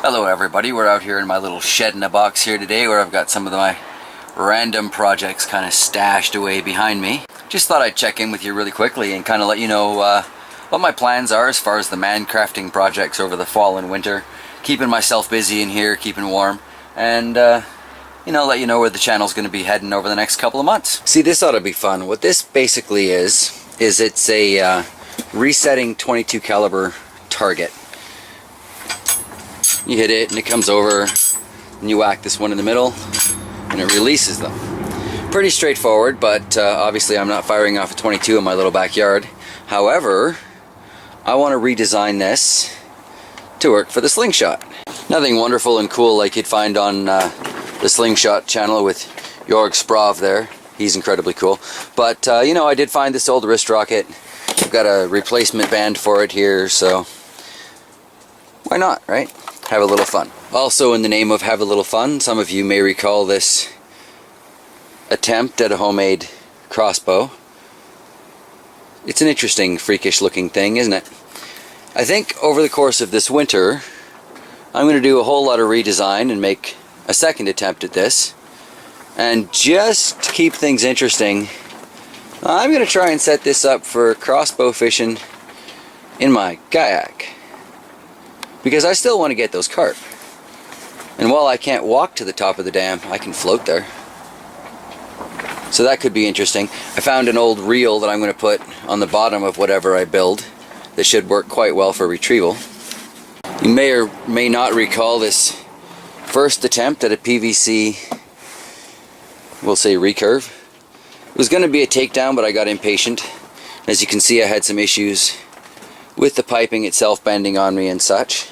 Hello everybody, we're out here in my little shed in a box here today where I've got some of my random projects kind of stashed away behind me. Just thought I'd check in with you really quickly and kind of let you know what my plans are as far as the man crafting projects over the fall and winter. Keeping myself busy in here, keeping warm, and you know, let you know where the channel's going to be heading over the next couple of months. See, this ought to be fun. What this basically is it's a resetting 22 caliber target. You hit it and it comes over and you whack this one in the middle and it releases them. Pretty straightforward, but obviously I'm not firing off a 22 in my little backyard. However, I want to redesign this to work for the slingshot. Nothing wonderful and cool like you'd find on the slingshot channel with Jorg Sprav there. He's incredibly cool. But you know, I did find this old wrist rocket. I've got a replacement band for it here, so why not, right? Have a little fun. Also, in the name of have a little fun, some of you may recall this attempt at a homemade crossbow. It's an interesting, freakish looking thing, isn't it? I think over the course of this winter, I'm going to do a whole lot of redesign and make a second attempt at this. And just to keep things interesting, I'm going to try and set this up for crossbow fishing in my kayak. Because I still want to get those carp. And while I can't walk to the top of the dam, I can float there. So that could be interesting. I found an old reel that I'm going to put on the bottom of whatever I build that should work quite well for retrieval. You may or may not recall this first attempt at a PVC, we'll say recurve. It was going to be a takedown, but I got impatient. As you can see, I had some issues with the piping itself bending on me and such.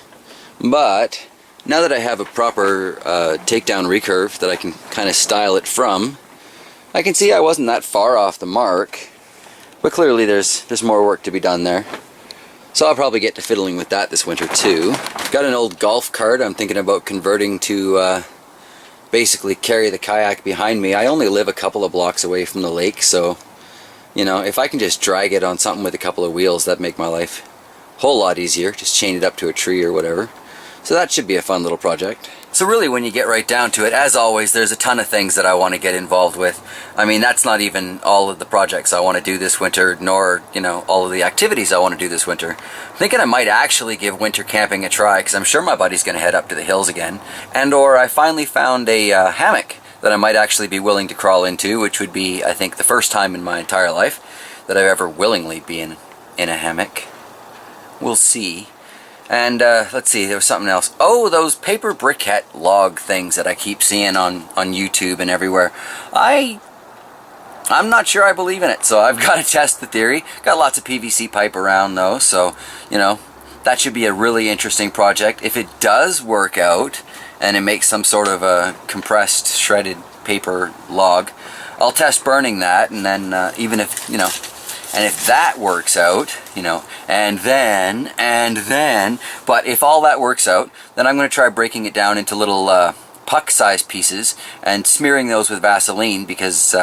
But now that I have a proper takedown recurve that I can kind of style it from, I can see I wasn't that far off the mark, but clearly there's more work to be done there. So I'll probably get to fiddling with that this winter too. Got an old golf cart I'm thinking about converting to basically carry the kayak behind me. I only live a couple of blocks away from the lake, so you know, if I can just drag it on something with a couple of wheels, that'd make my life a whole lot easier. Just chain it up to a tree or whatever. So that should be a fun little project. So really, when you get right down to it, as always, there's a ton of things that I want to get involved with. I mean, that's not even all of the projects I want to do this winter, nor, you know, all of the activities I want to do this winter. I'm thinking I might actually give winter camping a try, because I'm sure my buddy's going to head up to the hills again. And or I finally found a hammock that I might actually be willing to crawl into, which would be, I think, the first time in my entire life that I've ever willingly been in a hammock. We'll see. And let's see, there was something else. Oh, those paper briquette log things that I keep seeing on YouTube and everywhere. I'm not sure I believe in it, so I've got to test the theory. Got lots of PVC pipe around though, so you know, that should be a really interesting project. If it does work out and it makes some sort of a compressed shredded paper log, I'll test burning that, and then even if, you know, and if that works out, you know, and then, but if all that works out, then I'm going to try breaking it down into little puck-sized pieces and smearing those with Vaseline, because,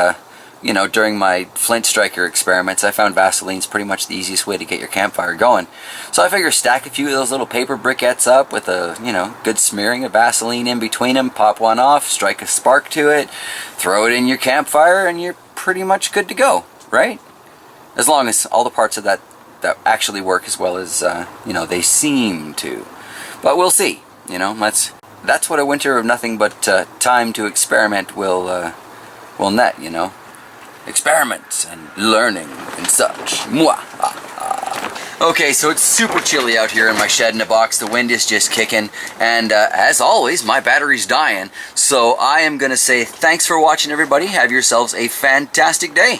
you know, during my flint striker experiments, I found Vaseline's pretty much the easiest way to get your campfire going. So I figure stack a few of those little paper briquettes up with a, you know, good smearing of Vaseline in between them, pop one off, strike a spark to it, throw it in your campfire, and you're pretty much good to go, right? As long as all the parts of that actually work as well as, you know, they seem to. But we'll see, you know, that's what a winter of nothing but time to experiment will net, you know. Experiments and learning and such. Mwah. Okay, so it's super chilly out here in my shed in a box. The wind is just kicking, and as always, my battery's dying. So I am going to say thanks for watching, everybody. Have yourselves a fantastic day.